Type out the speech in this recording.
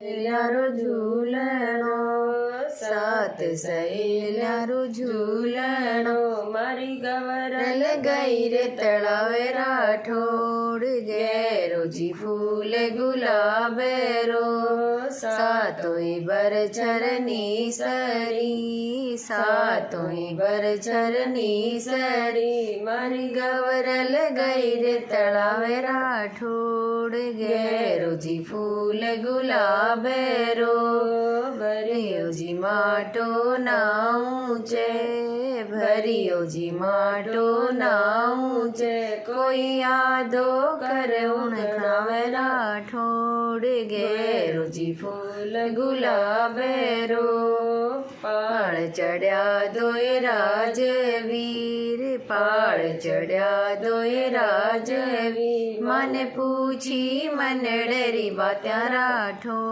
યારો ઝૂલણો સાત સહેલારો ઝૂલણો મારી ગવરલ ગઈ રે તળાવે રાઠોડ ઘેરોજી ફૂલ ગુલાબેરો સાતોય બરછરની સરી સાતોય બરછરની સરી મારી ગવરલ ગઈ રે તળાવે રાઠોડ ઘેરોજી ફૂલ ગુલાબેરો ભર્યોજી માટો નાઉં છે ભર્યોજી માટો નાઉં છે કોઈ યાદો કરે ઉણખાવે રાઠોડ ઘેરોજી ફૂલ ગુલાબેરો પાળ ચડ્યા દોય રાજવીર પાળ ચડ્યા દોય રાજવીર મને પૂછી મને ડરી બાત્યા રાઠોડ